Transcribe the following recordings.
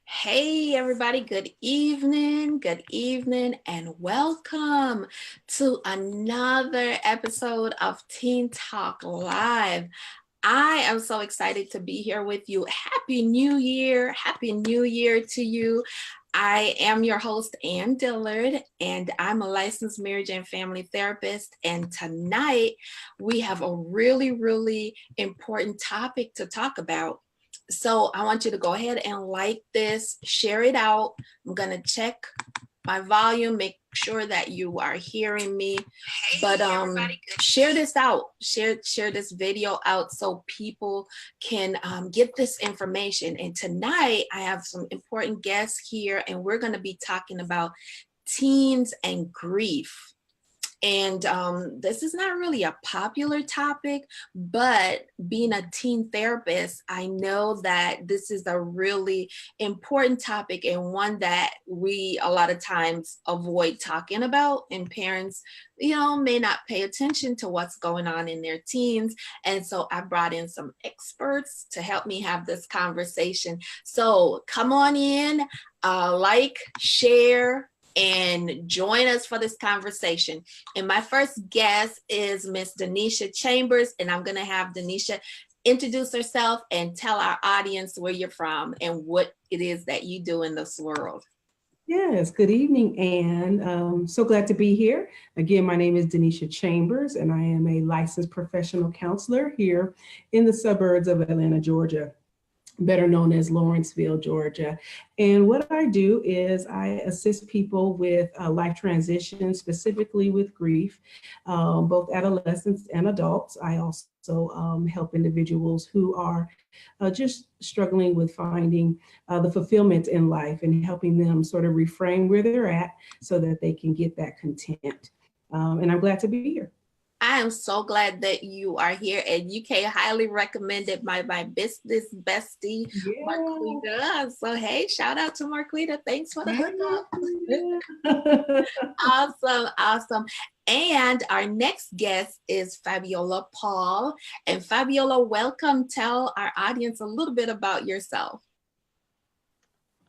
Hey, everybody, good evening, and welcome to another episode of Teen Talk Live. I am so excited to be here with you. Happy New Year! Happy New Year to you. I am your host, Ann Dillard, and I'm a licensed marriage and family therapist. And tonight we have a really important topic to talk about. So I want you to go ahead and like this, share it out. I'm going to check my volume, make sure that you are hearing me. But share this out, share this video out so people can get this information. And tonight I have some important guests here, and we're going to be talking about teens and grief. And this is not really a popular topic, but being a teen therapist, I know that this is a really important topic and one that we a lot of times avoid talking about. And parents, may not pay attention to what's going on in their teens. And so I brought in some experts to help me have this conversation. So come on in, like, share, and join us for this conversation. And my first guest is Miss Denesha Chambers, and I'm going to have Denesha introduce herself and tell our audience where you're from and what it is that you do in this world. Yes, good evening, Anne. So glad to be here. Again, my name is Denesha Chambers, and I am a licensed professional counselor here in the suburbs of Atlanta, Georgia, better known as Lawrenceville, Georgia. And what I do is I assist people with life transitions, specifically with grief, both adolescents and adults. I also help individuals who are just struggling with finding the fulfillment in life and helping them sort of reframe where they're at so that they can get that content. And I'm glad to be here. I am so glad that you are here, and UK highly recommended my business bestie, yeah. Marquita. So hey, shout out to Marquita. Thanks for the hookup. Awesome. And our next guest is Fabiola Paul. And Fabiola, welcome. Tell our audience a little bit about yourself.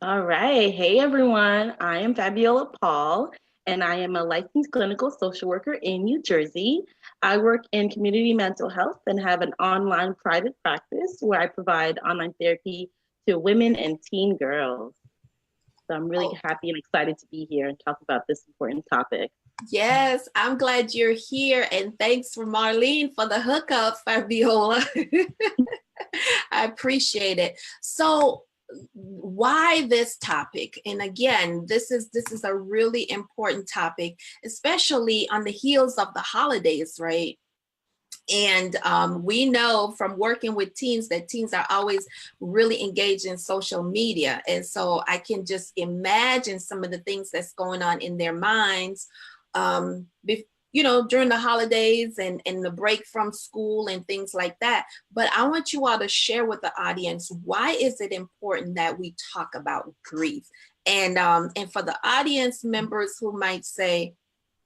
All right. Hey, everyone. I am Fabiola Paul, and I am a licensed clinical social worker in New Jersey. I work in community mental health and have an online private practice where I provide online therapy to women and teen girls. So I'm really happy and excited to be here and talk about this important topic. Yes, I'm glad you're here. And thanks for Marlene for the hookup, Fabiola. I appreciate it. So why this topic? And again, this is a really important topic, especially on the heels of the holidays, right? And we know from working with teens that teens are always really engaged in social media. And so I can just imagine some of the things that's going on in their minds, during the holidays and the break from school and things like that. But I want you all to share with the audience, why is it important that we talk about grief? And for the audience members who might say,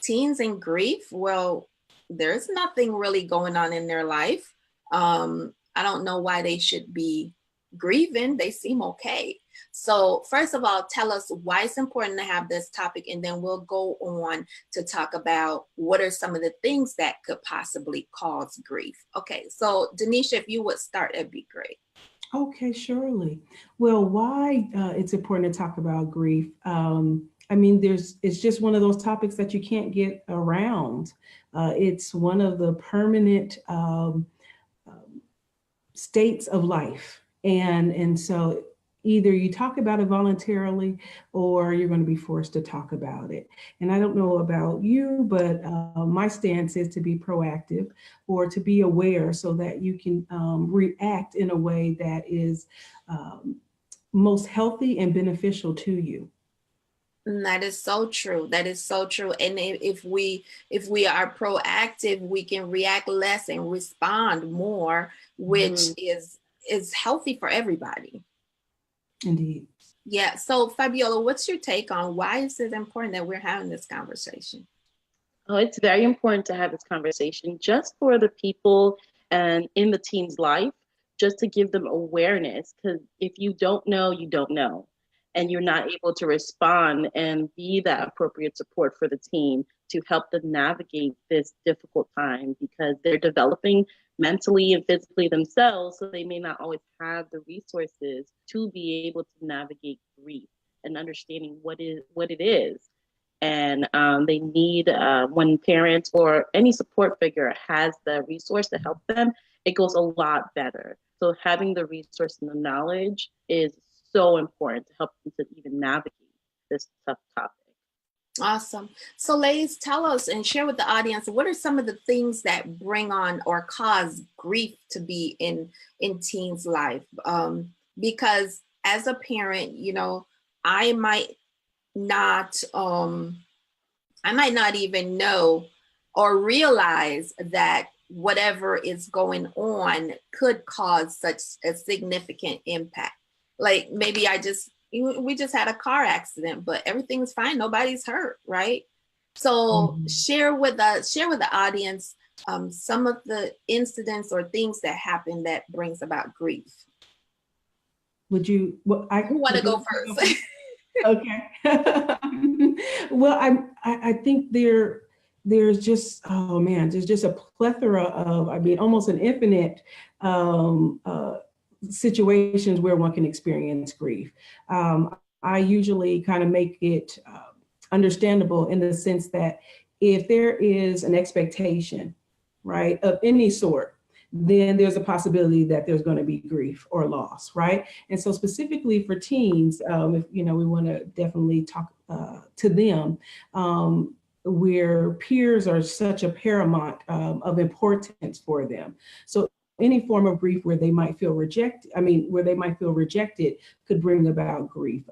teens and grief, well, there's nothing really going on in their life. I don't know why they should be grieving. They seem okay. So first of all, tell us why it's important to have this topic, and then we'll go on to talk about what are some of the things that could possibly cause grief. Okay, so Denesha, if you would start, that'd be great. Okay, surely. Well, why it's important to talk about grief? It's just one of those topics that you can't get around. It's one of the permanent states of life. And so either you talk about it voluntarily or you're going to be forced to talk about it. And I don't know about you, but my stance is to be proactive or to be aware so that you can react in a way that is most healthy and beneficial to you. That is so true. That is so true. And if we are proactive, we can react less and respond more, which is healthy for everybody. Indeed. Yeah. So Fabiola, what's your take on why is it important that we're having this conversation? Oh, it's very important to have this conversation just for the people and in the teen's life, just to give them awareness. Because if you don't know, you don't know. and you're not able to respond and be that appropriate support for the teen to help them navigate this difficult time, because they're developing mentally and physically themselves, so they may not always have the resources to be able to navigate grief and understanding what it is. And they need, when parents or any support figure has the resource to help them, it goes a lot better. So having the resource and the knowledge is so important to help them to even navigate this tough topic. Awesome. So ladies, tell us and share with the audience, what are some of the things that bring on or cause grief to be in teens' life? Because as a parent, you know, I might not even know or realize that whatever is going on could cause such a significant impact. Like maybe we just had a car accident, but everything's fine. Nobody's hurt, right? So share with the audience some of the incidents or things that happen that brings about grief. Would you? Well, Who want to go first? Okay. Well, I think there's just, oh man, there's just a plethora of, I mean, almost an infinite situations where one can experience grief. I usually kind of make it understandable in the sense that if there is an expectation, right, of any sort, then there's a possibility that there's going to be grief or loss, right? And so specifically for teens, if you know, we want to definitely talk to them, where peers are such a paramount of importance for them. So any form of grief where they might feel rejected, could bring about grief.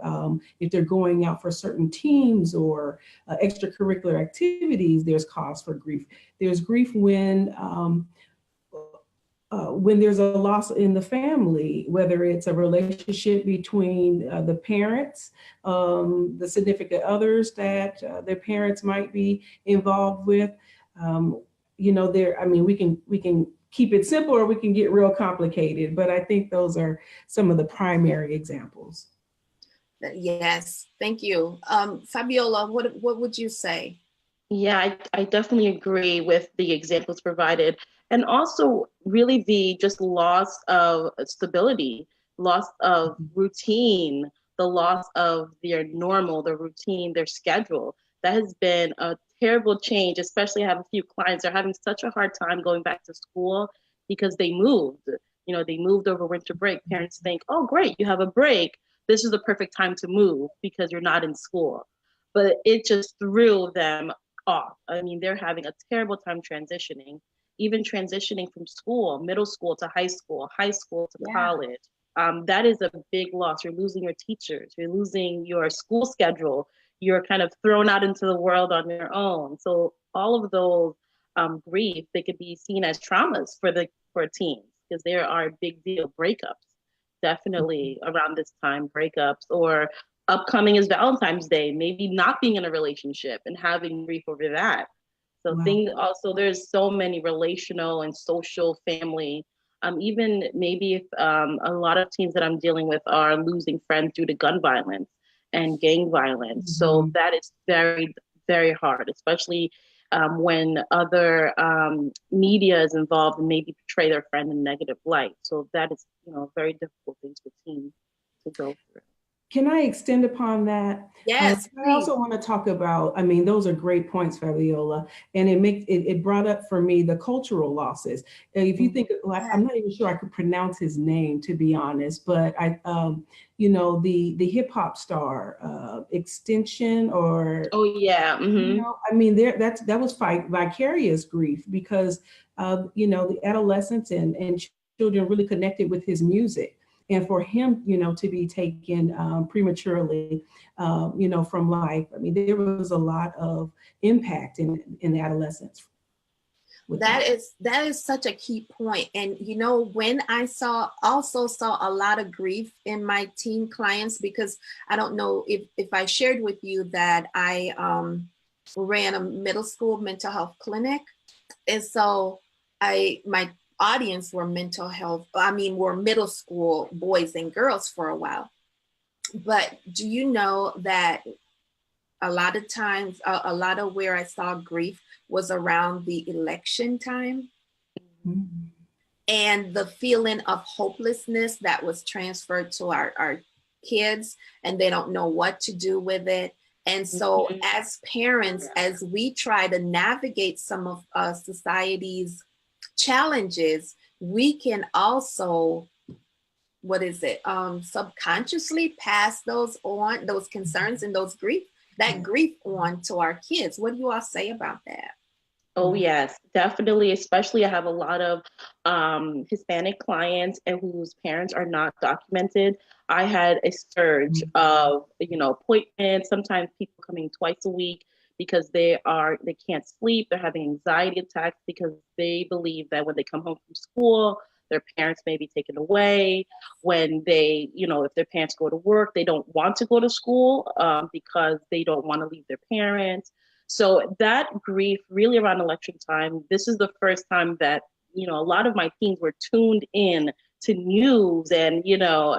If they're going out for certain teams or extracurricular activities, there's cause for grief. There's grief when there's a loss in the family, whether it's a relationship between the parents, the significant others that their parents might be involved with. You know, we can keep it simple or we can get real complicated, but I think those are some of the primary examples. Yes, thank you. Fabiola, what would you say? Yeah, I definitely agree with the examples provided. And also really the just loss of stability, loss of routine, the loss of their normal, their routine, their schedule. That has been a terrible change, especially I have a few clients that are having such a hard time going back to school because they moved. You know, they moved over winter break. Parents think, oh, great, you have a break. This is the perfect time to move because you're not in school. But it just threw them off. I mean, they're having a terrible time transitioning, even transitioning from school, middle school to high school to college. That is a big loss. You're losing your teachers, you're losing your school schedule, you're kind of thrown out into the world on your own. So all of those grief, they could be seen as traumas for teens, because there are big deal breakups, definitely around this time, breakups, or upcoming is Valentine's Day, maybe not being in a relationship and having grief over that. So things also, there's so many relational and social family, even maybe if a lot of teens that I'm dealing with are losing friends due to gun violence and gang violence. So that is very, very hard, especially when other media is involved and maybe portray their friend in a negative light. So that is, you know, very difficult things for teens to go through. Can I extend upon that? Yes. I also want to talk about, I mean, those are great points, Fabiola, and it brought up for me the cultural losses. If you think, like, I'm not even sure I could pronounce his name, to be honest, but you know, the hip hop star, Extension, or you know, I mean, that was vicarious grief, because you know, the adolescents and children really connected with his music. And for him, you know, to be taken prematurely, you know, from life, I mean, there was a lot of impact in the adolescence. That is such a key point. And, you know, when I also saw a lot of grief in my teen clients, because I don't know if I shared with you that I ran a middle school mental health clinic. And so my audience were middle school boys and girls for a while. But do you know that a lot of times, a lot of where I saw grief was around the election time, Mhm. and the feeling of hopelessness that was transferred to our kids, and they don't know what to do with it. And so, Mhm. as parents, as we try to navigate some of society's challenges, we can also, what is it, subconsciously pass those on, those concerns and those grief, that grief on to our kids. What do you all say about that? Oh yes, definitely. Especially, I have a lot of Hispanic clients and whose parents are not documented. I had a surge of, appointments. Sometimes people coming twice a week because they can't sleep. They're having anxiety attacks because they believe that when they come home from school, their parents may be taken away. When if their parents go to work, they don't want to go to school because they don't want to leave their parents. So that grief really around election time, this is the first time that, a lot of my teens were tuned in to news and,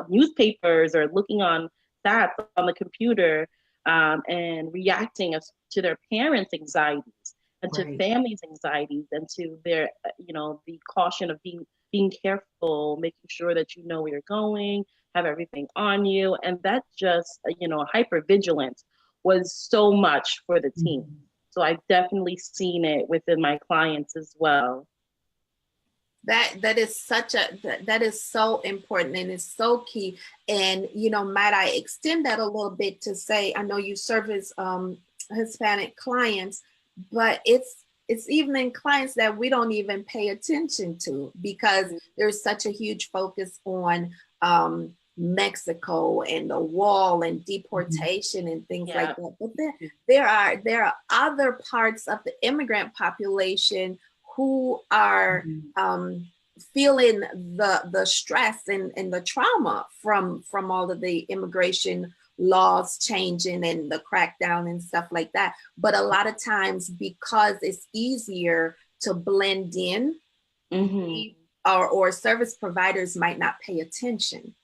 newspapers or looking on stats on the computer and reacting to their parents' anxieties and to Right. families' anxieties and to their, the caution of being careful, making sure that you know where you're going, have everything on you. And that just, hypervigilance was so much for the team. Mhm. So I've definitely seen it within my clients as well. That is such a that is so important and it's so key. And might I extend that a little bit to say, I know you service Hispanic clients, but it's even in clients that we don't even pay attention to, because there's such a huge focus on Mexico and the wall and Mhm. deportation and things like Yeah. that. But there are other parts of the immigrant population who are Mhm. feeling the stress and the trauma from all of the immigration laws changing and the crackdown and stuff like that. But a lot of times, because it's easier to blend in, Mm-hmm. or service providers might not pay attention.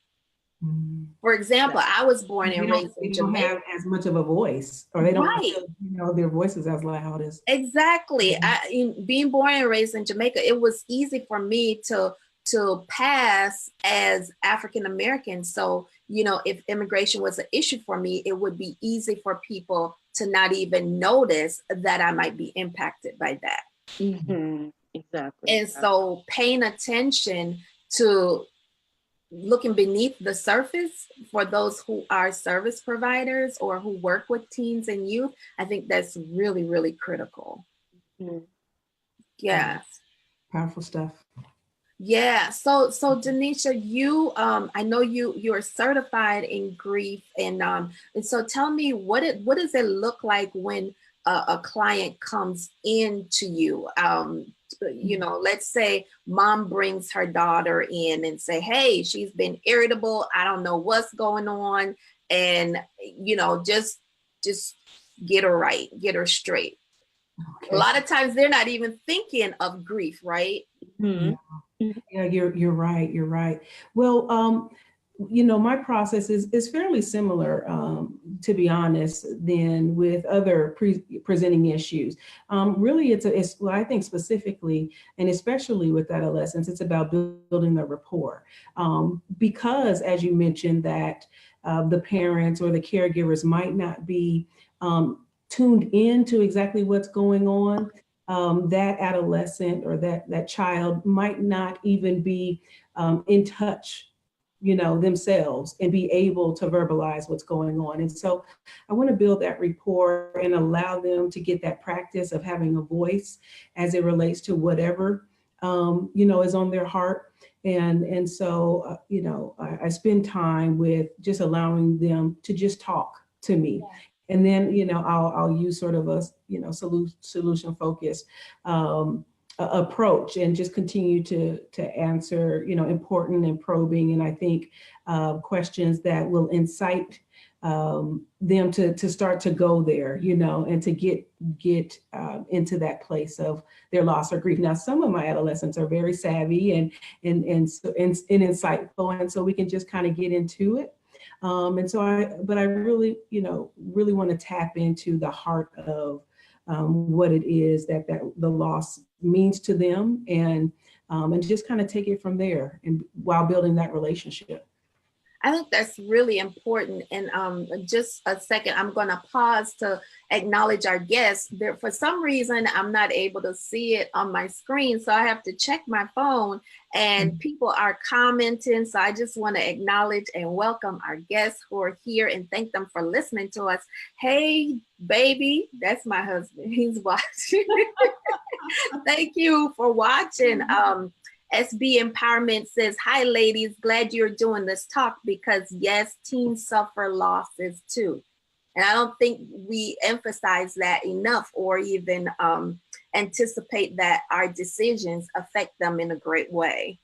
Mhm. For example, I was born They and don't, raised they in don't Jamaica. have as much of a voice, or they don't Right. feel, their voices as loud as. Exactly. Mhm. Being born and raised in Jamaica, it was easy for me to pass as African American. So, if immigration was an issue for me, it would be easy for people to not even notice that I might be impacted by that. Mm-hmm. Exactly. And so, paying attention to looking beneath the surface for those who are service providers or who work with teens and youth, I think that's really, really critical. Mm-hmm. Yeah, Yeah. powerful stuff. Yeah. So Denesha, you I know you're certified in grief, and so tell me, what does it look like when a client comes in to you? Let's say mom brings her daughter in and say, "Hey, she's been irritable. I don't know what's going on." And just get her right, get her straight. A Okay. lot of times they're not even thinking of grief, right? Mm-hmm. Yeah. Yeah, you're right. You're right. Well, my process is fairly similar, to be honest, than with other presenting issues. Really, well, I think specifically, and especially with adolescents, it's about building the rapport. Because, as you mentioned, that the parents or the caregivers might not be tuned in to exactly what's going on. That adolescent or that child might not even be in touch, themselves, and be able to verbalize what's going on. And so I want to build that rapport and allow them to get that practice of having a voice as it relates to whatever is on their heart. And so I spend time with just allowing them to just talk to me. And then I'll use sort of a solution focused approach, and just continue to answer important and probing, and I think questions that will incite them to start to go there, and to get into that place of their loss or grief. Now, some of my adolescents are very savvy and insightful, and so we can just kind of get into it. And so but I really, really want to tap into the heart of what it is that the loss means to them, and just kind of take it from there, and while building that relationship. I think that's really important. And just a second, I'm going to pause to acknowledge our guests. There, for some reason, I'm not able to see it on my screen, so I have to check my phone, and people are commenting. So I just want to acknowledge and welcome our guests who are here and thank them for listening to us. Hey, baby, that's my husband. He's watching. Thank you for watching. SB Empowerment says, hi, ladies. Glad you're doing this talk because, yes, teens suffer losses too. And I don't think we emphasize that enough or even anticipate that our decisions affect them in a great way.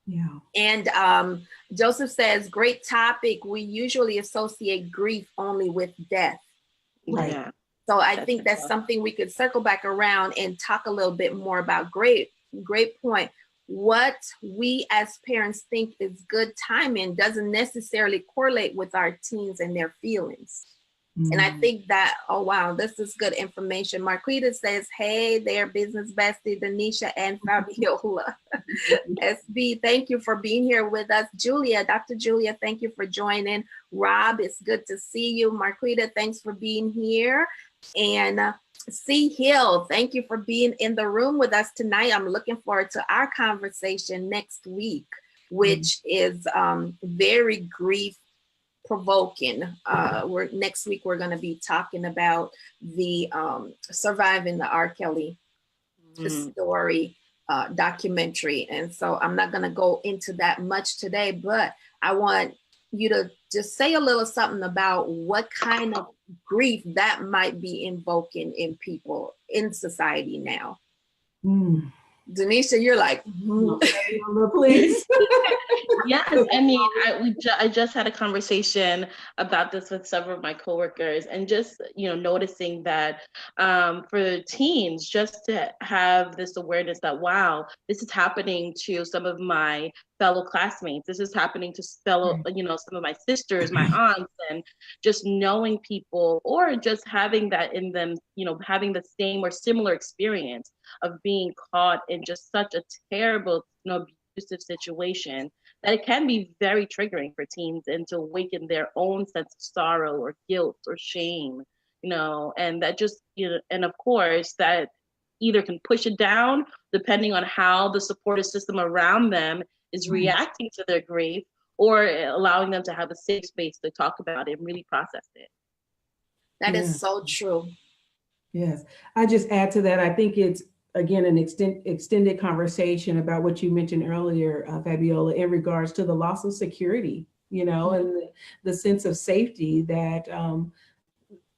Yeah. And Joseph says, great topic. We usually associate grief only with death. Right. Yeah. So I think that's something we could circle back around and talk a little bit more about. Great point. What we as parents think is good timing doesn't necessarily correlate with our teens and their feelings. And I think that, oh, wow, this is good information. Marquita says, hey there, business bestie, Denesha and Fabiola. SB, thank you for being here with us. Julia, Dr. Julia, thank you for joining. Rob, it's good to see you. Marquita, thanks for being here. And C. Hill, thank you for being in the room with us tonight. I'm looking forward to our conversation next week, which is very grief provoking. Next week we're going to be talking about the surviving the R. Kelly story documentary, and so I'm not going to go into that much today, but I want you to just say a little something about what kind of grief that might be invoking in people in society now. Denesha, you're like, please. Yes, I mean, I just had a conversation about this with several of my coworkers, and just noticing that for teens, just to have this awareness that, wow, this is happening to some of my fellow classmates. This is happening to fellow, some of my sisters, my aunts, and just knowing people, or just having that in them, having the same or similar experience of being caught in just such a terrible, abusive situation, that it can be very triggering for teens, and to awaken their own sense of sorrow or guilt or shame, and that just, and of course that either can push it down depending on how the supportive system around them is reacting to their grief, or allowing them to have a safe space to talk about it and really process it. That is so true. Yes. I just add to that, I think it's, again, an extended conversation about what you mentioned earlier, Fabiola, in regards to the loss of security, and the sense of safety that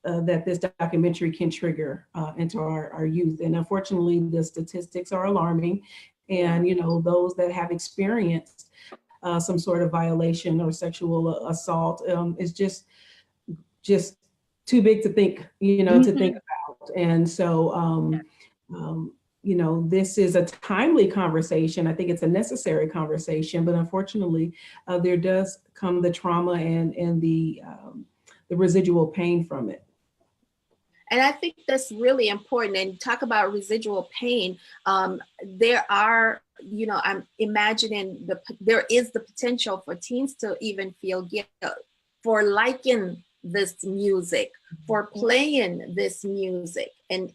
that this documentary can trigger into our youth. And unfortunately, the statistics are alarming. And, those that have experienced some sort of violation or sexual assault is just too big to think, to think about. And so, this is a timely conversation. I think it's a necessary conversation, but unfortunately, there does come the trauma and the residual pain from it. And I think that's really important. And talk about residual pain. There are, I'm imagining there is the potential for teens to even feel guilt for liking this music, for playing this music, and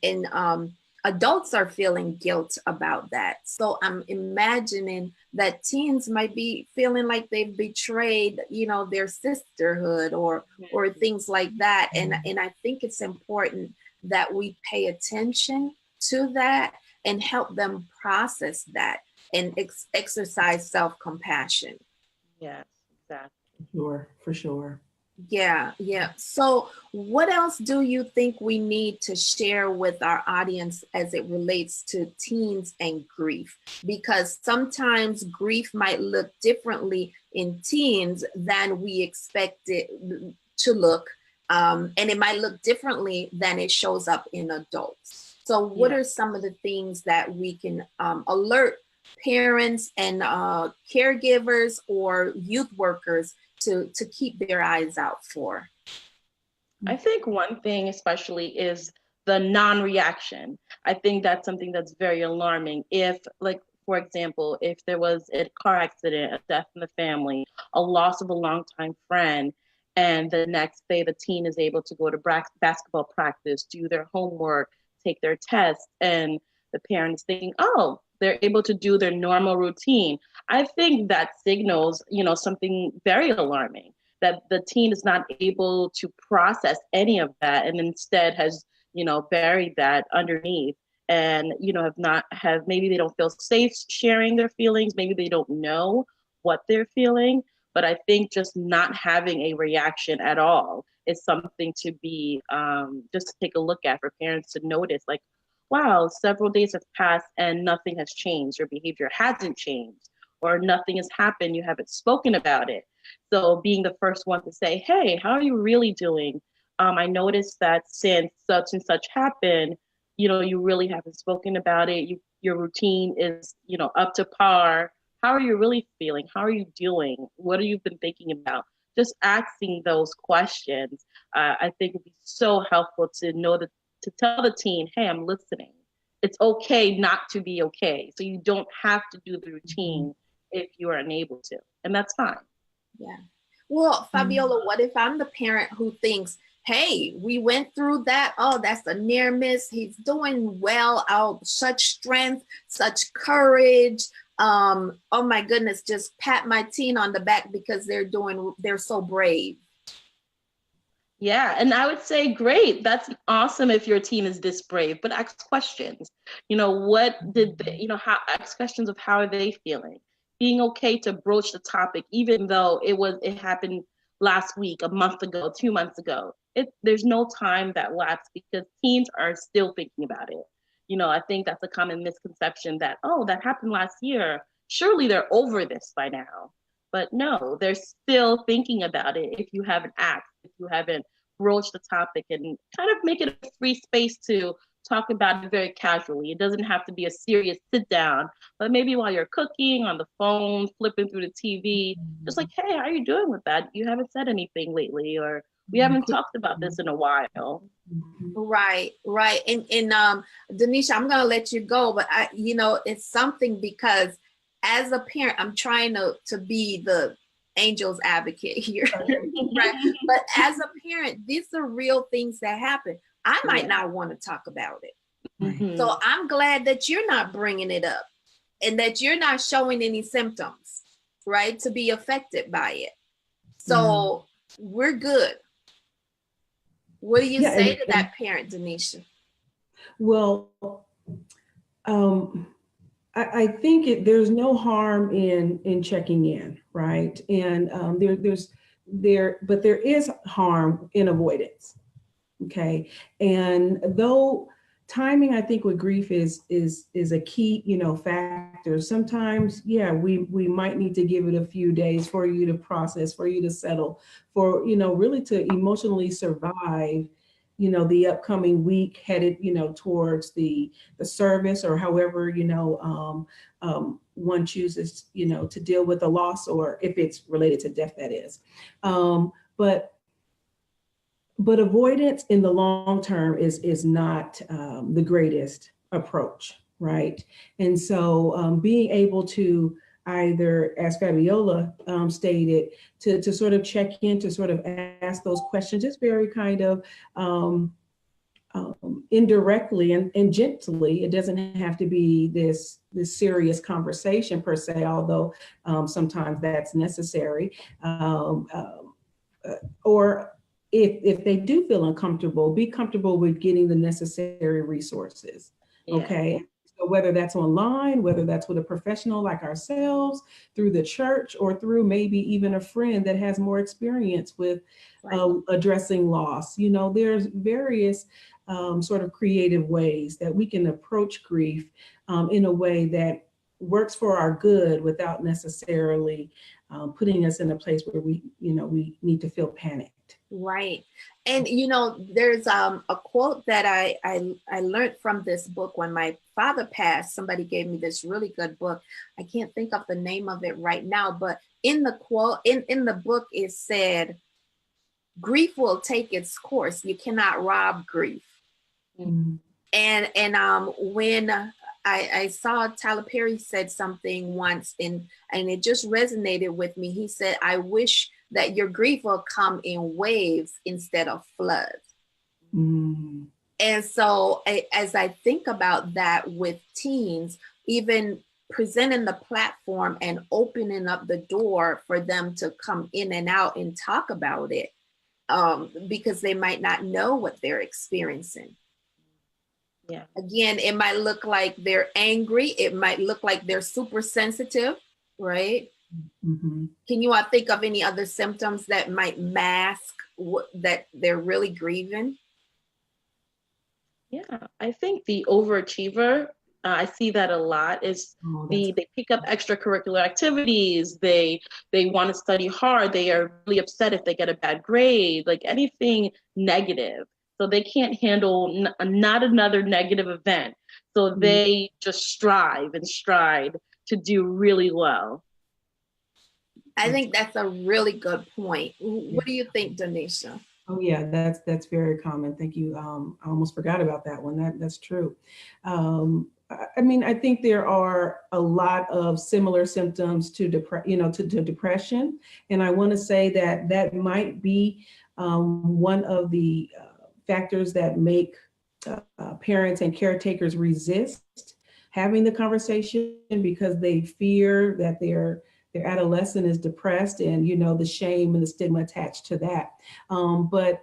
adults are feeling guilt about that. So I'm imagining that teens might be feeling like they've betrayed, their sisterhood or things like that. And I think it's important that we pay attention to that and help them process that and exercise self-compassion. Yes, exactly. For sure. Yeah. So what else do you think we need to share with our audience as it relates to teens and grief? Because sometimes grief might look differently in teens than we expect it to look. And it might look differently than it shows up in adults. So what are some of the things that we can alert parents and caregivers or youth workers to keep their eyes out for? I think one thing especially is the non-reaction. I think that's something that's very alarming. If, like, for example, if there was a car accident, a death in the family, a loss of a longtime friend, and the next day the teen is able to go to basketball practice, do their homework, take their tests, and the parents thinking, oh, they're able to do their normal routine. I think that signals, something very alarming, that the teen is not able to process any of that and instead has, buried that underneath, and, have maybe they don't feel safe sharing their feelings. Maybe they don't know what they're feeling. But I think just not having a reaction at all is something to be, just to take a look at, for parents to notice, like, wow, several days have passed and nothing has changed. Your behavior hasn't changed, or nothing has happened. You haven't spoken about it. So being the first one to say, hey, how are you really doing? I noticed that since such and such happened, you really haven't spoken about it. Your routine is, up to par. How are you really feeling? How are you doing? What have you been thinking about? Just asking those questions, I think would be so helpful to know that, to tell the teen, hey, I'm listening. It's okay not to be okay. So you don't have to do the routine if you are unable to. And that's fine. Yeah. Well, Fabiola, what if I'm the parent who thinks, hey, we went through that. Oh, that's a near miss. He's doing well. Oh, such strength, such courage. Oh my goodness, just pat my teen on the back because they're so brave. Yeah, and I would say, great, that's awesome if your teen is this brave, but ask questions. What did they, ask questions of how are they feeling? Being okay to broach the topic, even though it happened last week, a month ago, 2 months ago. There's no time that lapsed because teens are still thinking about it. I think that's a common misconception that, oh, that happened last year. Surely they're over this by now. But no, they're still thinking about it if you haven't asked, if you haven't broached the topic, and kind of make it a free space to talk about it very casually. It doesn't have to be a serious sit down, but maybe while you're cooking, on the phone, flipping through the TV, just like, hey, how are you doing with that? You haven't said anything lately, or we haven't talked about this in a while. Right. And Denesha, I'm gonna let you go, but it's something, because as a parent, I'm trying to be the angel's advocate here. Right. But as a parent, these are real things that happen. I might not want to talk about it. Mm-hmm. So I'm glad that you're not bringing it up and that you're not showing any symptoms, right, to be affected by it. So we're good. What do you say to that parent, Denesha? Well, I think there's no harm in checking in, right? And but there is harm in avoidance. Okay, and though timing, I think, with grief is a key, factor. Sometimes, yeah, we might need to give it a few days for you to process, for you to settle, for really to emotionally survive, the upcoming week headed, towards the service, or however, one chooses, to deal with a loss, or if it's related to death, that is. But avoidance in the long term is not the greatest approach, right? And so being able to either, as Fabiola stated, to sort of check in, to sort of ask those questions, just very kind of indirectly and gently. It doesn't have to be this serious conversation per se, although sometimes that's necessary. Or if they do feel uncomfortable, be comfortable with getting the necessary resources. Okay. So whether that's online, whether that's with a professional like ourselves, through the church, or through maybe even a friend that has more experience with addressing loss, there's various sort of creative ways that we can approach grief in a way that works for our good, without necessarily putting us in a place where we need to feel panicked. Right. And there's a quote that I learned from this book when my father passed. Somebody gave me this really good book. I can't think of the name of it right now, but in the quote in the book it said, grief will take its course. You cannot rob grief. Mm. And when I saw Tyler Perry said something once, and it just resonated with me. He said, I wish that your grief will come in waves instead of floods. Mm. And so as I think about that with teens, even presenting the platform and opening up the door for them to come in and out and talk about it, because they might not know what they're experiencing. Yeah. Again, it might look like they're angry. It might look like they're super sensitive, right? Mm-hmm. Can you all think of any other symptoms that might mask that they're really grieving? Yeah, I think the overachiever, I see that a lot, is they pick up extracurricular activities. They want to study hard. They are really upset if they get a bad grade, like anything negative. So they can't handle not another negative event. So they just strive and stride to do really well. I think that's a really good point. What do you think, Denesha? Oh yeah, that's very common. Thank you. I almost forgot about that one. That's true. I mean, I think there are a lot of similar symptoms to depression, and I want to say that that might be one of the factors that make parents and caretakers resist having the conversation because they fear that their adolescent is depressed, and the shame and the stigma attached to that. But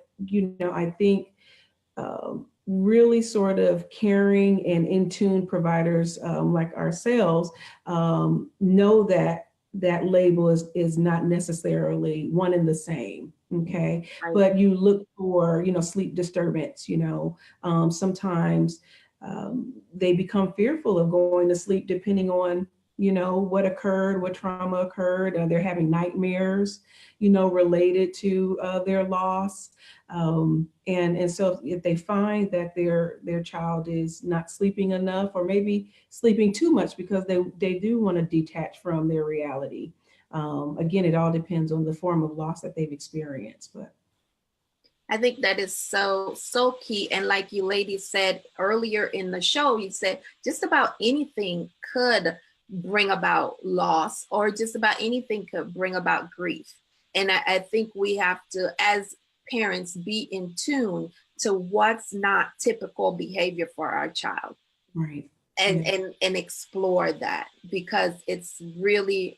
I think really sort of caring and in tune providers like ourselves know that that label is not necessarily one and the same. Okay. Right. But you look for sleep disturbance. Sometimes they become fearful of going to sleep depending on what occurred, what trauma occurred. They're having nightmares related to their loss. And so if they find that their child is not sleeping enough, or maybe sleeping too much because they do want to detach from their reality. Again, it all depends on the form of loss that they've experienced. But I think that is so key. And like you ladies said earlier in the show, you said just about anything could bring about loss, or just about anything could bring about grief. And I think we have to, as parents, be in tune to what's not typical behavior for our child. Right. And explore that, because it's really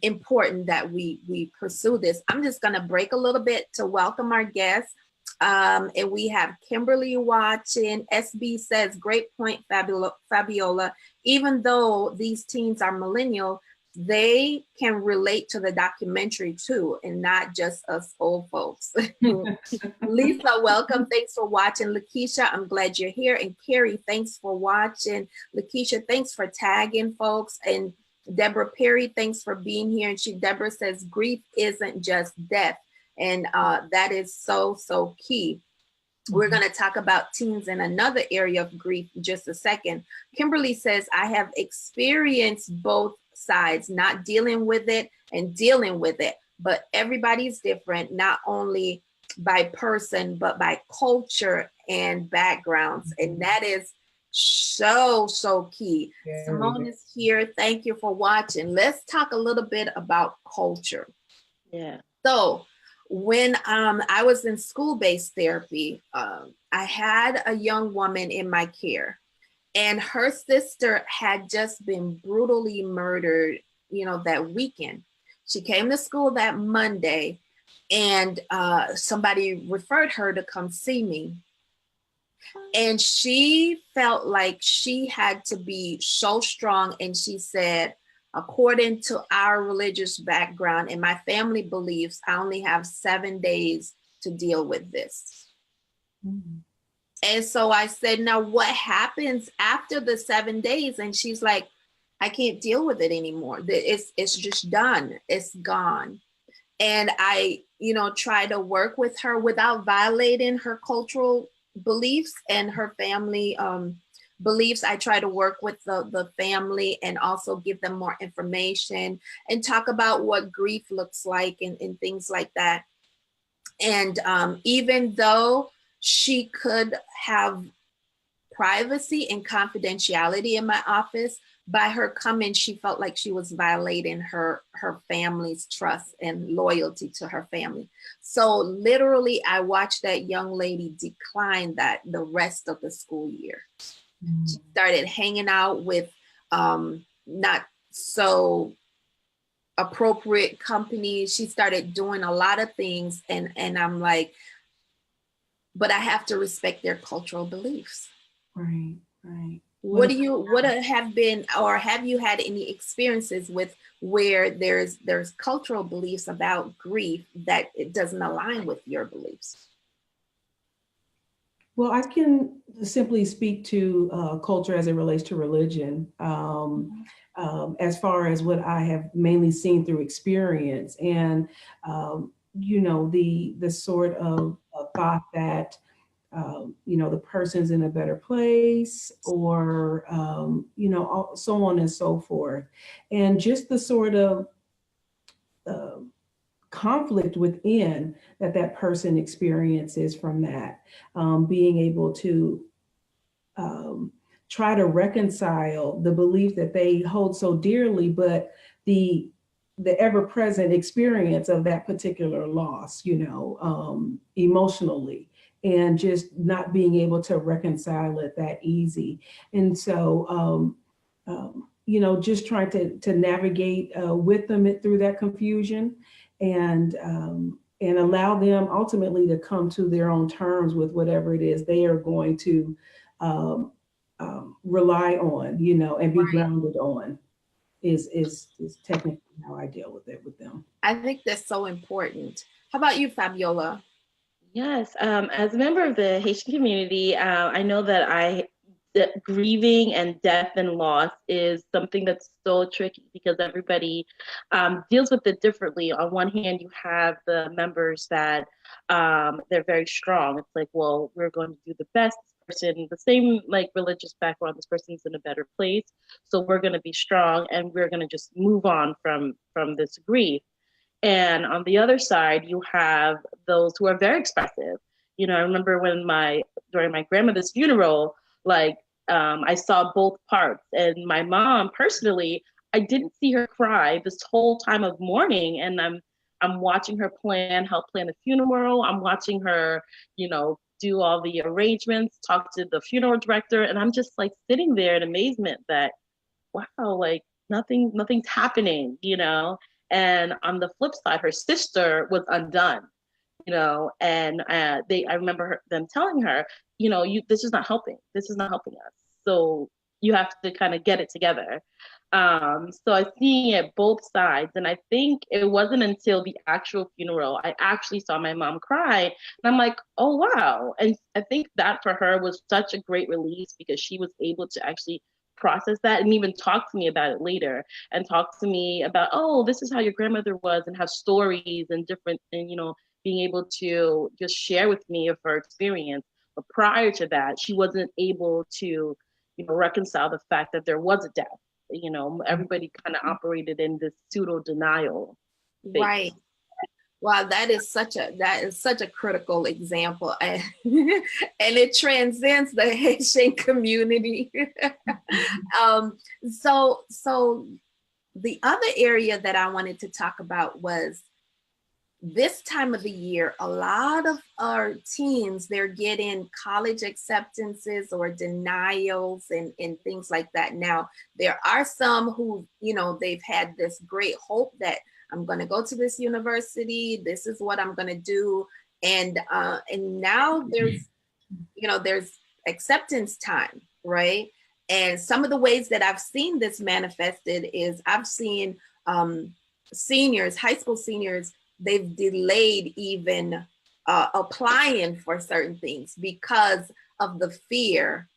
important that we pursue this. I'm just going to break a little bit to welcome our guests. And we have Kimberly watching. SB says, great point, Fabiola. Even though these teens are millennial, they can relate to the documentary too, and not just us old folks. Lisa, welcome. Thanks for watching. Lakeisha, I'm glad you're here. And Carrie, thanks for watching. Lakeisha, thanks for tagging folks. And Deborah Perry, thanks for being here. And Deborah says, grief isn't just death. And that is so key. We're going to talk about teens in another area of grief in just a second. Kimberly says, I have experienced both sides, not dealing with it and dealing with it, but everybody's different, not only by person, but by culture and backgrounds. And that is so key. Simone is here. Thank you for watching. Let's talk a little bit about culture. Yeah. So when I was in school-based therapy, I had a young woman in my care, and her sister had just been brutally murdered, that weekend. She came to school that Monday, and somebody referred her to come see me. And she felt like she had to be so strong. And she said, according to our religious background and my family beliefs, I only have 7 days to deal with this. Mm-hmm. And so I said, now what happens after the 7 days? And she's like, I can't deal with it anymore. It's just done. It's gone. And I, try to work with her without violating her cultural beliefs and her family beliefs. I try to work with the family and also give them more information and talk about what grief looks like and things like that. And even though she could have privacy and confidentiality in my office, by her coming, she felt like she was violating her family's trust and loyalty to her family. So literally, I watched that young lady decline that the rest of the school year. She started hanging out with not so appropriate companies. She started doing a lot of things, and I'm like, but I have to respect their cultural beliefs. Right, right. What have been, or have you had any experiences with where there's cultural beliefs about grief that it doesn't align with your beliefs? Well, I can simply speak to culture as it relates to religion, as far as what I have mainly seen through experience, and the sort of thought that the person's in a better place, or so on and so forth, and just the sort of uh, conflict within that person experiences from that, being able to um, try to reconcile the belief that they hold so dearly, but the ever-present experience of that particular loss, emotionally, and just not being able to reconcile it that easy. And so, just trying to navigate with them through that confusion, and allow them ultimately to come to their own terms with whatever it is they are going to um, rely on, and be grounded on, is technically how I deal with it with them. I think that's so important. How about you, Fabiola? Yes, as a member of the Haitian community, I know that grieving and death and loss is something that's so tricky because everybody deals with it differently. On one hand, you have the members that they're very strong. It's like, well, we're going to do the best. This person, the same like religious background, this person's in a better place, so we're going to be strong and we're going to just move on from this grief. And on the other side, you have those who are very expressive. I remember during my grandmother's funeral, like I saw both parts. And my mom, personally, I didn't see her cry this whole time of mourning. And I'm watching her help plan the funeral. I'm watching her, do all the arrangements, talk to the funeral director, and I'm just like sitting there in amazement that, wow, like nothing's happening. And on the flip side, her sister was undone, and I remember them telling her, this is not helping. This is not helping us. So you have to kind of get it together. So I seeing it both sides, and I think it wasn't until the actual funeral I actually saw my mom cry, and I'm like, oh wow! And I think that for her was such a great release because she was able to actually process that and even talk to me about it later and talk to me about, oh, this is how your grandmother was, and have stories and different, and being able to just share with me of her experience. But prior to that, she wasn't able to reconcile the fact that there was a death. Everybody kind of operated in this pseudo denial phase. Right. Wow, that is such a critical example, and it transcends the Haitian community. So the other area that I wanted to talk about was this time of the year. A lot of our teens, they're getting college acceptances or denials and things like that. Now, there are some who, they've had this great hope that I'm going to go to this university. This is what I'm going to do. And now there's acceptance time, right? And some of the ways that I've seen this manifested is I've seen seniors, high school seniors, they've delayed even applying for certain things because of the fear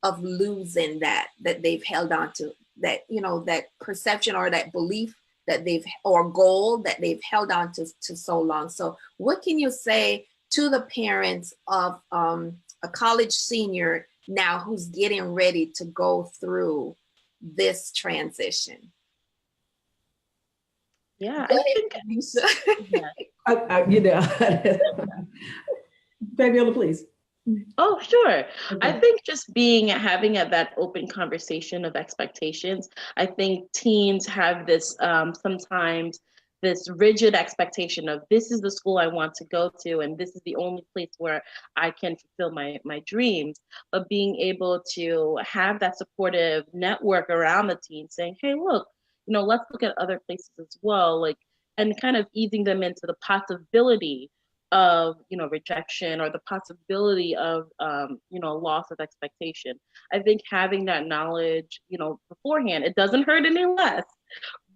of losing that they've held on to, that, that perception or that belief that they've, or goal that they've held on to so long. So what can you say to the parents of a college senior now who's getting ready to go through this transition? Yeah, Go I ahead, think, Denesha. yeah. You know, Fabiola, please. Oh, sure. I Okay. think just having that open conversation of expectations. I think teens have this sometimes this rigid expectation of this is the school I want to go to, and this is the only place where I can fulfill my dreams. But being able to have that supportive network around the teen, saying, "Hey, look, let's look at other places as well," like, and kind of easing them into the possibility of rejection, or the possibility of loss of expectation. I think having that knowledge beforehand, it doesn't hurt any less,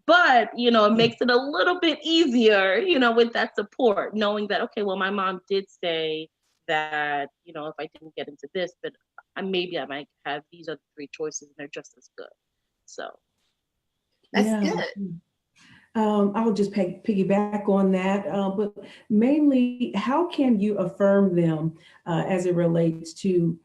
but it makes it a little bit easier with that support, knowing that, okay, well, my mom did say that if I didn't get into this, but maybe I might have these other three choices and they're just as good. So That's Yeah. good. I'll just piggyback on that, but mainly, how can you affirm them as it relates to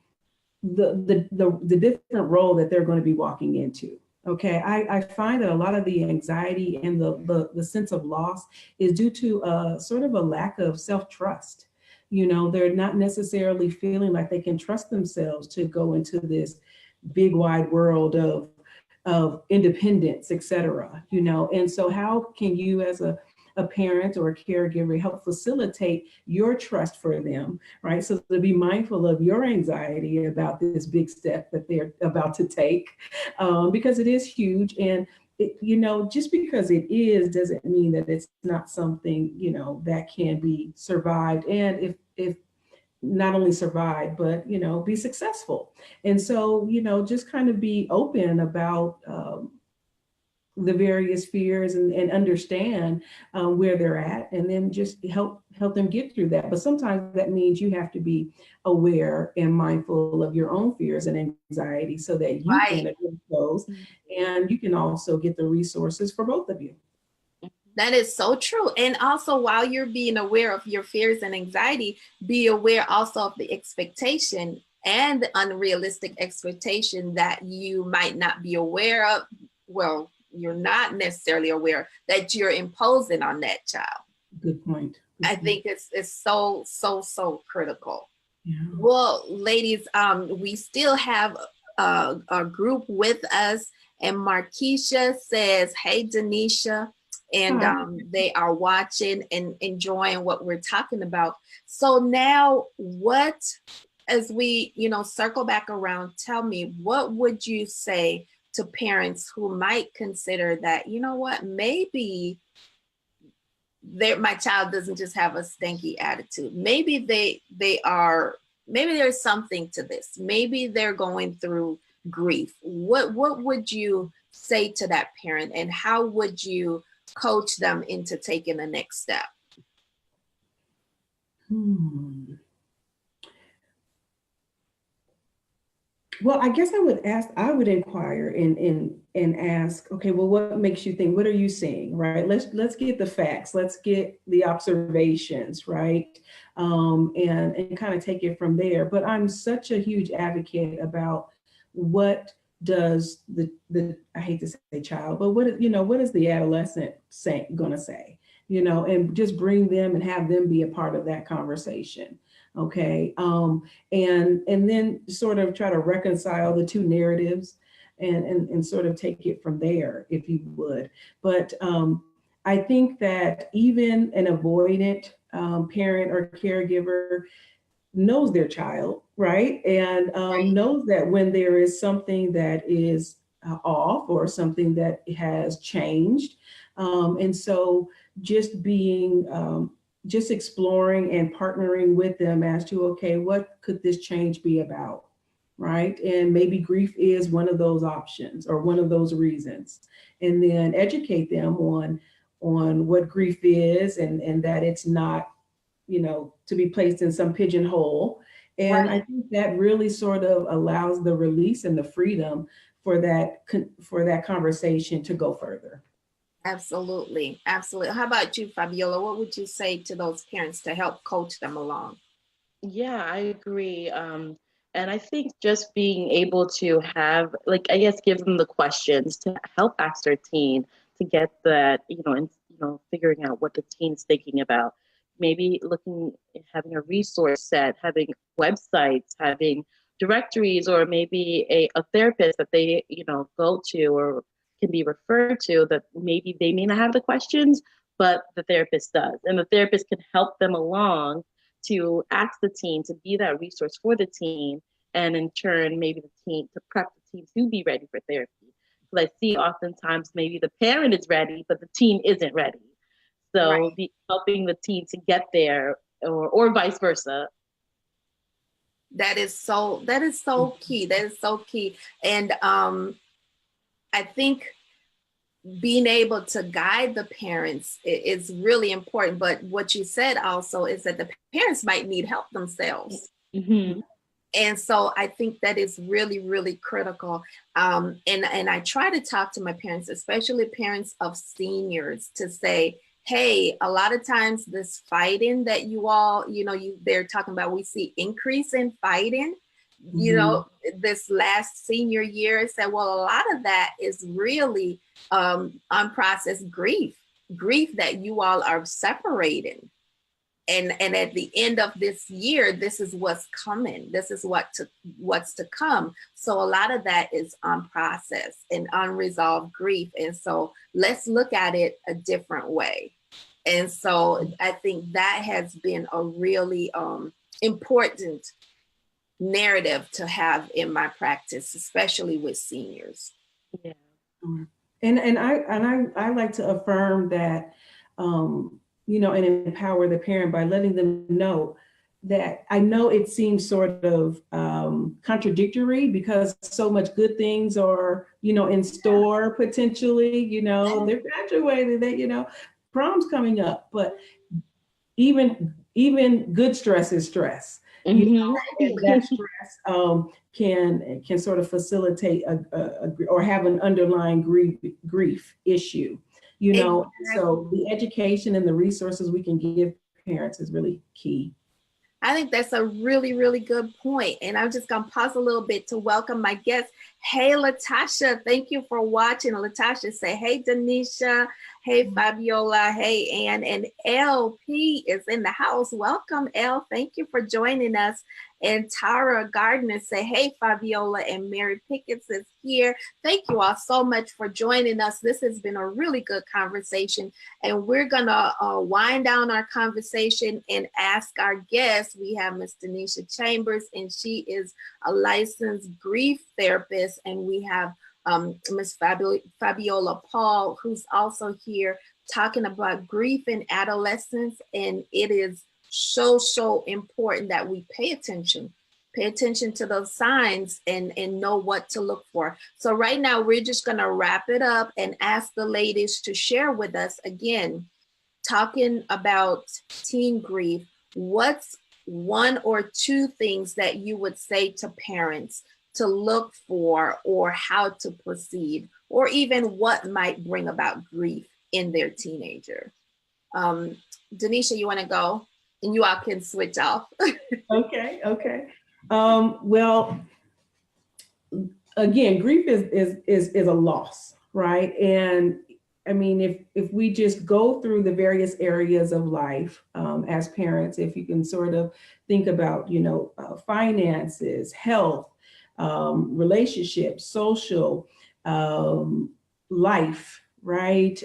the different role that they're going to be walking into? Okay, I find that a lot of the anxiety and the sense of loss is due to sort of a lack of self-trust. They're not necessarily feeling like they can trust themselves to go into this big wide world of independence, et cetera, and so how can you as a parent or a caregiver help facilitate your trust for them, right? So to be mindful of your anxiety about this big step that they're about to take, because it is huge. And just because it is doesn't mean that it's not something, that can be survived. And if not only survive, but be successful. And so just kind of be open about the various fears, and understand where they're at, and then just help them get through that. But sometimes that means you have to be aware and mindful of your own fears and anxiety so that you can Right. address those, and you can also get the resources for both of you. That is so true. And also, while you're being aware of your fears and anxiety, be aware also of the expectation and the unrealistic expectation that you might not be aware of. Well, you're not necessarily aware that you're imposing on that child. Good point. Good I point. think it's so critical. Yeah. Well, ladies, we still have a group with us, and Markeisha says, "Hey, Denesha," and they are watching and enjoying what we're talking about. So now, as we circle back around, tell me, what would you say to parents who might consider that, maybe my child doesn't just have a stanky attitude. Maybe maybe there's something to this. Maybe they're going through grief. What would you say to that parent, and how would you coach them into taking the next step? Well, I guess I would inquire and ask, okay, well, what makes you think, what are you seeing, right? Let's get the facts, let's get the observations, right? And kind of take it from there. But I'm such a huge advocate about what does the I hate to say child, but what is the adolescent gonna say? And just bring them and have them be a part of that conversation. Okay. And then sort of try to reconcile the two narratives, and sort of take it from there, if you would. But I think that even an avoidant parent or caregiver knows their child, right? And Right. knows that when there is something that is off, or something that has changed. And so just exploring and partnering with them as to, okay, what could this change be about? Right. And maybe grief is one of those options, or one of those reasons. And then educate them on what grief is, and that it's not, to be placed in some pigeonhole. And I Right. think that really sort of allows the release and the freedom for that conversation to go further. Absolutely. Absolutely. How about you, Fabiola? What would you say to those parents to help coach them along? Yeah, I agree. And I think just being able to have, like, I guess, give them the questions to help ask their teen to get that, and figuring out what the teen's thinking about. Maybe having a resource set, having websites, having directories, or maybe a therapist that they, go to or can be referred to, that maybe they may not have the questions, but the therapist does. And the therapist can help them along to ask the teen to be that resource for the teen, and in turn, maybe the teen to prep the teen to be ready for therapy. Because I see oftentimes maybe the parent is ready, but the teen isn't ready. So Right. helping the teen to get there, or vice versa. That is so key. That is so key. And I think being able to guide the parents is really important. But what you said also is that the parents might need help themselves. Mm-hmm. And so I think that is really, really critical. And I try to talk to my parents, especially parents of seniors, to say, hey, a lot of times this fighting that you all, they're talking about, we see increase in fighting, this last senior year. I said, well, a lot of that is really unprocessed grief that you all are separating. And at the end of this year, this is what's coming. This is what's to come. So a lot of that is unprocessed and unresolved grief. And so let's look at it a different way. And so I think that has been a really important narrative to have in my practice, especially with seniors. Yeah. And I like to affirm that, and empower the parent by letting them know that I know it seems sort of contradictory because so much good things are, in store potentially, they're graduated, that, prom's coming up, but even good stress is stress. Mm-hmm. And that stress can sort of facilitate or have an underlying grief issue. Exactly. So the education and the resources we can give parents is really key. I think that's a really, really good point. And I'm just going to pause a little bit to welcome my guest. Hey, Latasha, thank you for watching. Latasha say, hey, Denesha. Hey, Fabiola. Hey, Ann. And LP is in the house. Welcome, L. Thank you for joining us. And Tara Gardner say, hey, Fabiola. And Mary Pickens is here. Thank you all so much for joining us. This has been a really good conversation. And we're going to wind down our conversation and ask our guests. We have Miss Denesha Chambers, and she is a licensed grief therapist. And we have Miss Fabiola Paul, who's also here talking about grief in adolescence. And it is so important that we pay attention to those signs and know what to look for. So right now, we're just going to wrap it up and ask the ladies to share with us again, talking about teen grief. What's one or two things that you would say to parents to look for, or how to proceed, or even what might bring about grief in their teenager? Denesha, you want to go? And you all can switch off. Okay. Well, again, grief is a loss, right? And I mean, if we just go through the various areas of life as parents, if you can sort of think about, finances, health, relationships, social life, right?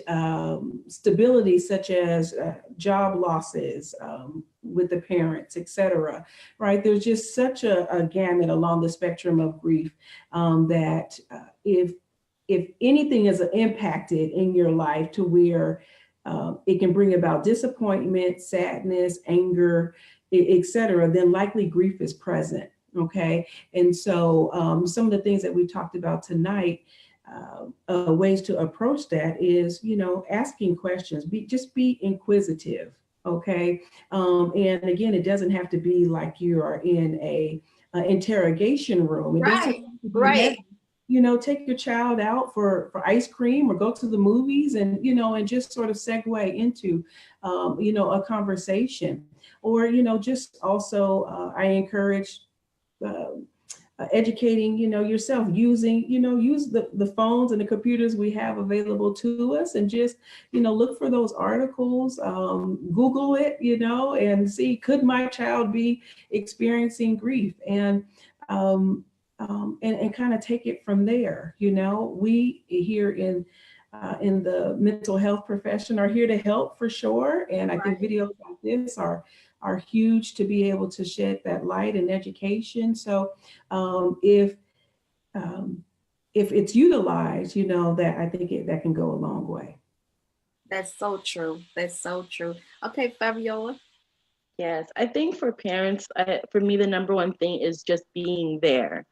Stability, such as job losses with the parents, etc. Right? There's just such a gamut along the spectrum of grief that if anything is impacted in your life to where it can bring about disappointment, sadness, anger, etc., then likely grief is present. Okay. And so some of the things that we talked about tonight, ways to approach that is, asking questions, be inquisitive. Okay. And again, it doesn't have to be like you are in a interrogation room. It doesn't have to be Right. take your child out for ice cream or go to the movies and, and just sort of segue into, a conversation. Or, just also, I encourage uh, educating, yourself using, use the phones and the computers we have available to us, and just, look for those articles, Google it, and see, could my child be experiencing grief? And kind of take it from there. We here in the mental health profession are here to help for sure. And I think videos like this are huge to be able to shed that light and education. So if it's utilized, that I think that can go a long way. That's so true. That's so true. Okay, Fabiola. Yes, I think for parents, for me, the number one thing is just being there,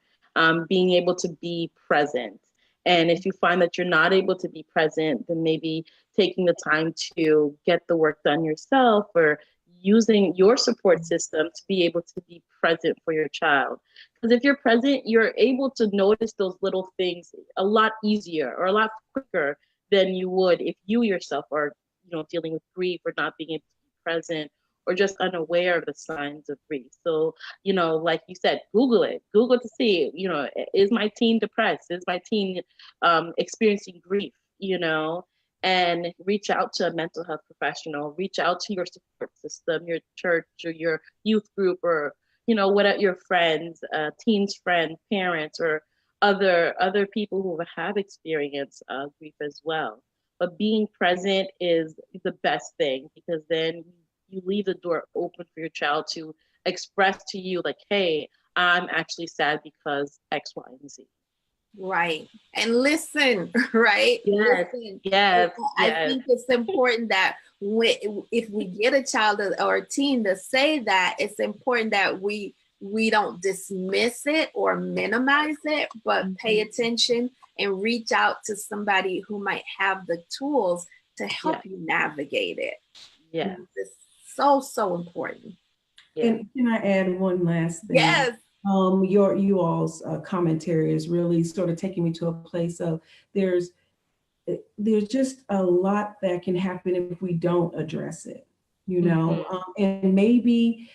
being able to be present. And if you find that you're not able to be present, then maybe taking the time to get the work done yourself, or using your support system to be able to be present for your child. Because if you're present, you're able to notice those little things a lot easier or a lot quicker than you would if you yourself are, dealing with grief or not being able to be present, or just unaware of the signs of grief. So, like you said, Google to see, is my teen depressed? Is my teen experiencing grief? And reach out to a mental health professional, reach out to your support system, your church or your youth group, or, what your friends, teens friends, parents, or other people who have experienced grief as well. But being present is the best thing, because then you leave the door open for your child to express to you, like, hey, I'm actually sad because X, Y, and Z. Right. And listen, right? Yes. Listen. Yes. I think it's important that if we get a child or a teen to say that, it's important that we don't dismiss it or minimize it, but pay attention and reach out to somebody who might have the tools to help you navigate it. Yeah. It's so important. Yeah. And can I add one last thing? Yes. You all's commentary is really sort of taking me to a place of there's just a lot that can happen if we don't address it, and maybe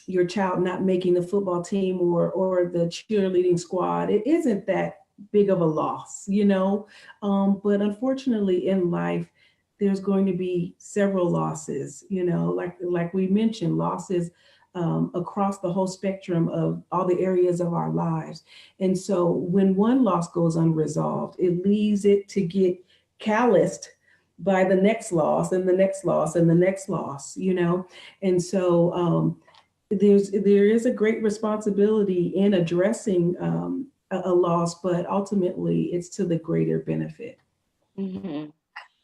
your child not making the football team or the cheerleading squad, it isn't that big of a loss, but unfortunately in life, there's going to be several losses, like we mentioned, losses across the whole spectrum of all the areas of our lives. And so when one loss goes unresolved, it leaves it to get calloused by the next loss and the next loss and the next loss, And so there is a great responsibility in addressing a loss, but ultimately it's to the greater benefit. Mm-hmm.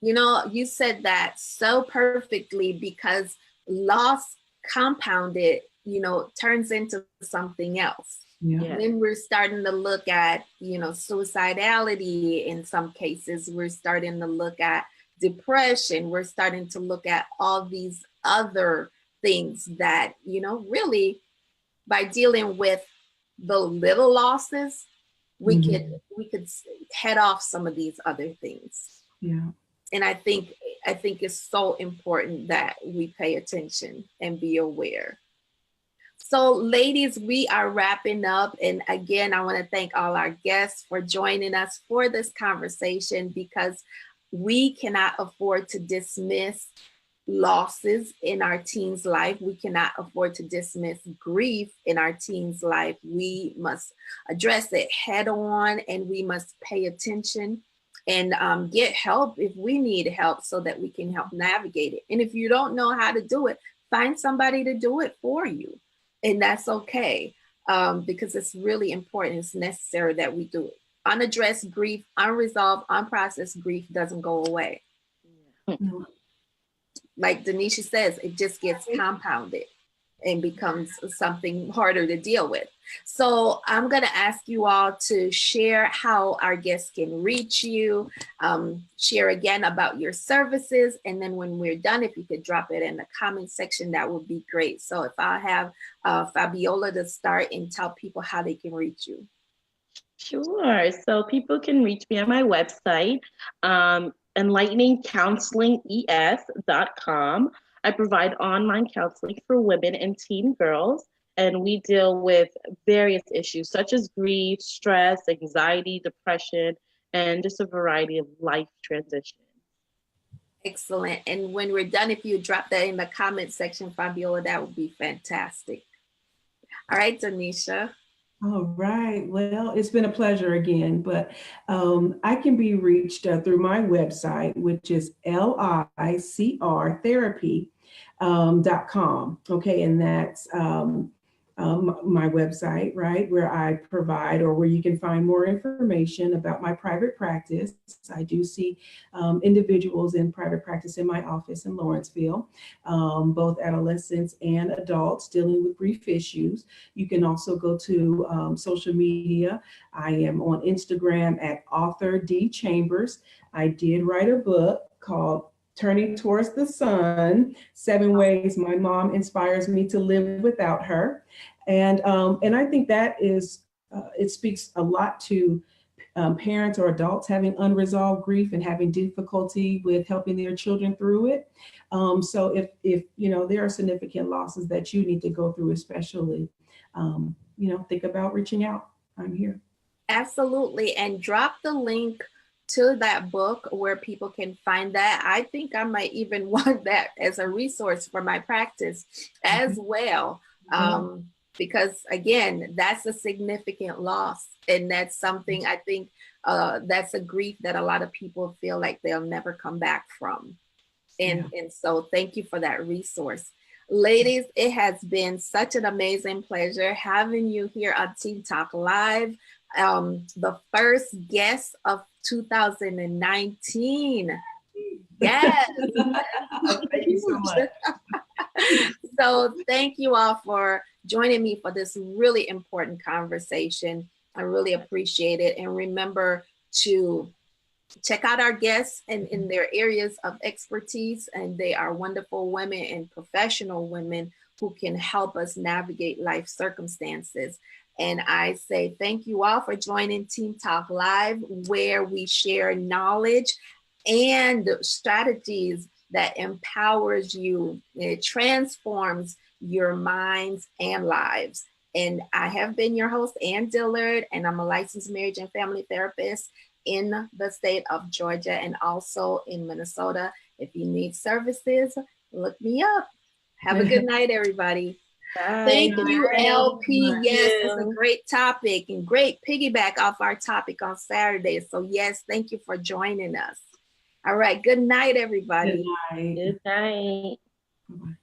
You said that so perfectly, because loss compounded, turns into something else. Yeah. Then we're starting to look at, suicidality in some cases. We're starting to look at depression. We're starting to look at all these other things that, really by dealing with the little losses, we could head off some of these other things. Yeah. And I think it's so important that we pay attention and be aware. So ladies, we are wrapping up. And again, I want to thank all our guests for joining us for this conversation, because we cannot afford to dismiss losses in our teens' life. We cannot afford to dismiss grief in our teens' life. We must address it head on, and we must pay attention and get help if we need help, so that we can help navigate it. And if you don't know how to do it, find somebody to do it for you. And that's okay, because it's really important. It's necessary that we do it. Unaddressed grief, unresolved, unprocessed grief doesn't go away. Like Denesha says, it just gets compounded and becomes something harder to deal with. So I'm going to ask you all to share how our guests can reach you, share again about your services, and then when we're done, if you could drop it in the comment section, that would be great. So if I have Fabiola to start and tell people how they can reach you. Sure. So people can reach me on my website, enlighteningcounselinges.com. I provide online counseling for women and teen girls, and we deal with various issues such as grief, stress, anxiety, depression, and just a variety of life transitions. Excellent. And when we're done, if you drop that in the comment section, Fabiola, that would be fantastic. All right, Denesha. All right. Well, it's been a pleasure again, but I can be reached through my website, which is licrtherapy.com. Okay. And that's my website, right, where I provide or where you can find more information about my private practice. I do see individuals in private practice in my office in Lawrenceville, both adolescents and adults dealing with grief issues. You can also go to social media. I am on Instagram at author D Chambers. I did write a book called Turning Towards the Sun, 7 Ways My Mom Inspires Me to Live Without Her. And I think that is, it speaks a lot to parents or adults having unresolved grief and having difficulty with helping their children through it. So if you know there are significant losses that you need to go through, especially, think about reaching out. I'm here. Absolutely. And drop the link to that book where people can find that. I think I might even want that as a resource for my practice as well. Because again, that's a significant loss. And that's something I think that's a grief that a lot of people feel like they'll never come back from. And so thank you for that resource. Ladies, it has been such an amazing pleasure having you here on Teen Talk Live. The first guest of 2019. Yes. Thank you so much. So thank you all for joining me for this really important conversation. I really appreciate it. And remember to check out our guests in their areas of expertise. And they are wonderful women and professional women who can help us navigate life circumstances. And I say thank you all for joining Teen Talk Live, where we share knowledge and strategies that empowers you. It transforms your minds and lives. And I have been your host, Ann Dillard, and I'm a licensed marriage and family therapist in the state of Georgia and also in Minnesota. If you need services, look me up. Have a good night, everybody. Bye. Thank you, LP. Yes, you. it's a great topic and great piggyback off our topic on Saturday. So yes, thank you for joining us. All right, good night, everybody. Good night. Good night. Bye-bye.